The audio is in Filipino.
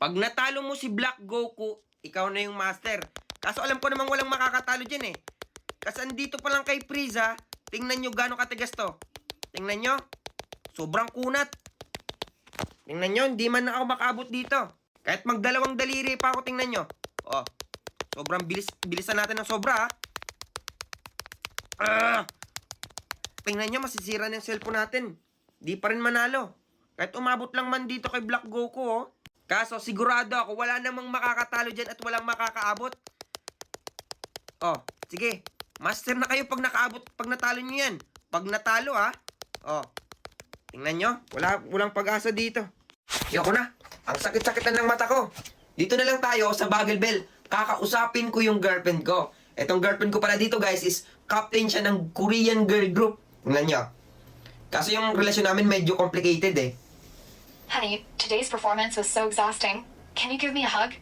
Pag natalo mo si Black Goku, ikaw na yung master. Kaso alam ko namang walang makakatalo dyan eh. Kasi andito pa lang kay Frieza, tingnan nyo gano'ng katigas to. Tingnan nyo, sobrang kunat. Tingnan nyo, hindi man na ako makaabot dito. Kahit magdalawang daliri pa ako, tingnan nyo. Oh, sobrang bilisan natin ng sobra tingnan nyo, masisira na yung cellphone natin. Di pa rin manalo. Kahit umabot lang man dito kay Black Goku, oh. Kaso sigurado ako, wala namang makakatalo dyan at walang makakaabot. Oh, sige. Master na kayo pag nakaabot, pag natalo nyo yan. Pag natalo, ha. Oh, tingnan nyo, walang pag-asa dito. Yoko na. Ang sakit-sakit na ng mata ko. Dito na lang tayo sa Bagel Bell. Kakausapin ko yung girlfriend ko. Etong girlfriend ko pala dito, guys, is captain siya ng Korean girl group. Tingnan nyo. Kaso yung relasyon namin medyo complicated eh. Honey, today's performance was so exhausting. Can you give me a hug?